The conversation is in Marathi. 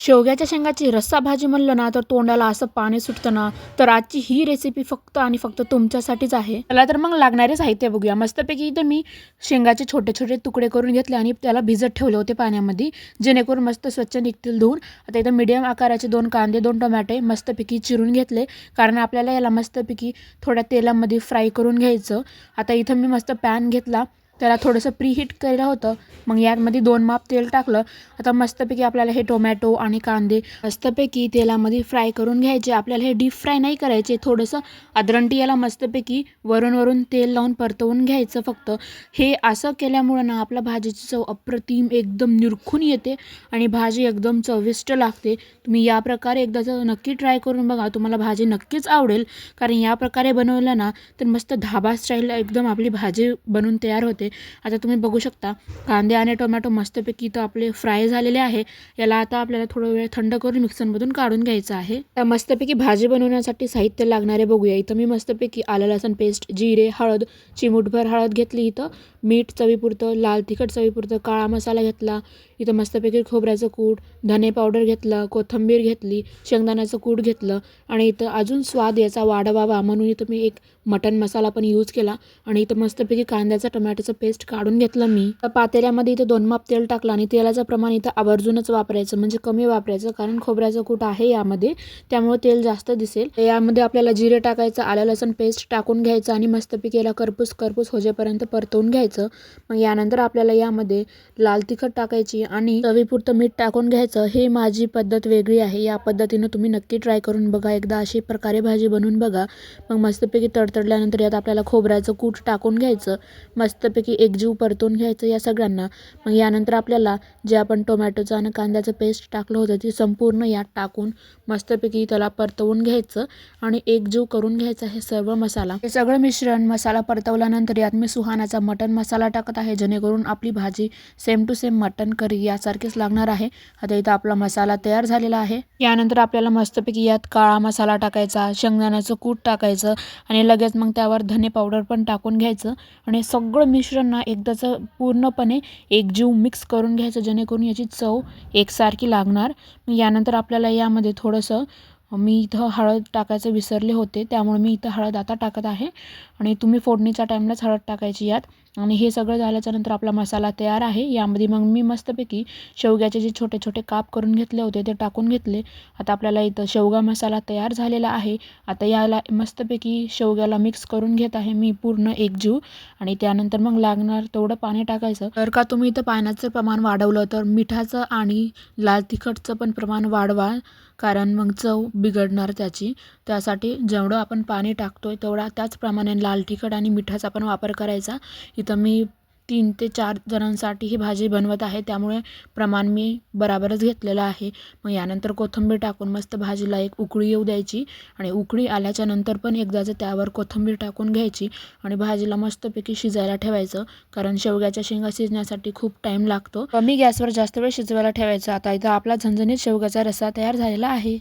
शेवग्याच्या शेंगाची रस्सा भाजी म्हणलं ना तर तोंडाला असं पाणी सुटतं ना. तर आजची ही रेसिपी फक्त आणि फक्त तुमच्यासाठीच आहे. चला तर मग लागणारे साहित्य बघूया. मस्तपैकी इथे मी शेंगाचे छोटे छोटे तुकडे करून घेतले आणि त्याला भिजत ठेवले होते पाण्यामध्ये, जेणेकरून मस्त स्वच्छ निघतील धुवून. आता इथं मीडियम आकाराचे 2 कांदे 2 टोमॅटे मस्तपैकी चिरून घेतले, कारण आपल्याला याला मस्तपैकी थोड्या तेलामध्ये फ्राय करून घ्यायचं. आता इथं मी मस्त पॅन घेतला, त्याला थोडंसं प्रीहीट केलं होतं. मग यामध्ये 2 माप तेल टाकलं. आता मस्तपैकी आपल्याला हे टोमॅटो आणि कांदे मस्तपैकी तेलामध्ये फ्राय करून घ्यायचे. आपल्याला हे डीप फ्राय नाही करायचे, थोडंसं अधरंटी याला मस्तपैकी वरून तुम्ही लावून परतवून घ्यायचं फक्त. हे असं केल्यामुळं ना आपल्या भाजीची चव अप्रतिम एकदम निरखून येते आणि भाजी एकदम चविष्ट लागते. तुम्ही या प्रकारे एकदा नक्की ट्राय करून बघा, तुम्हाला भाजी नक्कीच आवडेल. कारण या प्रकारे बनवलं ना तर मस्त धाबा स्टाईल एकदम आपली भाजी बनून तयार होते. आता तुम्ही बघू शकता कांदे आणि टोमॅटो मस्तपैकी इथं आपले फ्राय झालेले आहे. याला आता आपल्याला थोडा वेळ थंड करून मिक्सरमधून काढून घ्यायचं आहे. तर मस्तपैकी भाजी बनवण्यासाठी साहित्य लागणारे बघूया. इथं मी मस्तपैकी आलं लसूण पेस्ट, जिरे, हळद, चिमूटभर हळद घेतली. इथं मीठ चवीपुरतं, लाल तिखट चवीपुरतं, काळा मसाला घेतला. इथं मस्तपैकी खोबऱ्याचं कूट, धने पावडर घेतलं, कोथिंबीर घेतली, शेंगदाण्याचं कूट घेतलं आणि इथं अजून स्वाद याचा वाढवावा म्हणून इथं मी एक मटन मसाला पण यूज केला आणि इथं मस्तपैकी कांद्याचं टोमॅटोचं पेस्ट काढून घेतलं मी. तर पातेल्यामध्ये इथं 2 माप तेल टाकलं आणि तेलाचं प्रमाण इथं आवर्जूनच वापरायचं, म्हणजे कमी वापरायचं, कारण खोबऱ्याचं कूट आहे यामध्ये, त्यामुळे तेल जास्त दिसेल. यामध्ये आपल्याला जिरे टाकायचं, आलं लसूण पेस्ट टाकून घ्यायचं आणि मस्तपैकी याला करपूस होजेपर्यंत परतवून घ्यायचं. मग यानंतर आपल्याला यामध्ये लाल तिखट टाकायची आणि चवीपुरतं मीठ टाकून घ्यायचं. हे माझी पद्धत वेगळी आहे, या पद्धतीनं तुम्ही नक्की ट्राय करून बघा, एकदा अशी प्रकारे भाजी बनवून बघा. मग मस्तपैकी तडतडल्यानंतर यात आपल्याला खोबऱ्याचं कूट टाकून घ्यायचं, मस्तपैकी एकजीव परतून घ्यायचं या सगळ्यांना. मग यानंतर आपल्याला जे आपण टोमॅटोचं आणि कांद्याचं पेस्ट टाकलं होतं ते संपूर्ण यात टाकून मस्तपैकी त्याला परतवून घ्यायचं आणि एकजीव करून घ्यायचं हे सर्व मसाला. हे सगळं मिश्रण मसाला परतवल्यानंतर यात मी सुहानाचा मटन मसाला टाकत आहे, जेणेकरून आपली भाजी same to same mutton curry यासारखीच लागणार आहे. आता इथं आपला मसाला तयार झालेला आहे. यानंतर आपल्याला मस्तपैकी यात काळा मसाला टाकायचा, शेंगदाण्याचं कूट टाकायचं आणि लगेच मग त्यावर धने पावडर पण टाकून घ्यायचं आणि सगळं मिश्रण ना एकदाच पूर्णपणे एकजीव मिक्स करून घ्यायचं, जेणेकरून याची चव एकसारखी लागणार. यानंतर आपल्याला यामध्ये थोडंसं मी इथं हळद टाकायचं विसरले होते, त्यामुळे मी इथं हळद आता टाकत आहे आणि तुम्ही फोडणीच्या टाईमलाच हळद टाकायची यात. आणि हे सगळं झाल्याच्यानंतर आपला मसाला तयार आहे. यामध्ये मग मी मस्तपैकी शेवग्याचे जे छोटे छोटे काप करून घेतले होते ते टाकून घेतले. आता आपल्याला इथं शेवगा मसाला तयार झालेला आहे. आता याला मस्तपैकी शेवग्याला मिक्स करून घेत आहे मी पूर्ण एकजीव आणि त्यानंतर मग लागणार तेवढं पाणी टाकायचं. जर का तुम्ही इथं पाण्याचं प्रमाण वाढवलं तर मिठाचं आणि लाल तिखटचं पण प्रमाण वाढवा, कारण मग चव बिघडणार त्याची. त्यासाठी जेवढं आपण पाणी टाकतोय तेवढा त्याचप्रमाणे लाल तिखट आणि मिठाचा पण वापर करायचा. इथं मी 3 ते 4 जणांसाठी ही भाजी बनवत आहे, त्यामुळे प्रमाण मी बराबरच घेतलेलं आहे. मग यानंतर कोथिंबीर टाकून मस्त भाजीला एक उकळी येऊ द्यायची आणि उकळी आल्याच्या नंतर पण एकदाच त्यावर कोथिंबीर टाकून घ्यायची आणि भाजीला मस्तपैकी शिजायला ठेवायचं, कारण शेवग्याच्या शेंगा शिजण्यासाठी खूप टाईम लागतो. कमी गॅसवर जास्त वेळ शिजवायला ठेवायचं. आता इथं आपला झणझणीत शेवग्याचा रस्सा तयार झालेला आहे.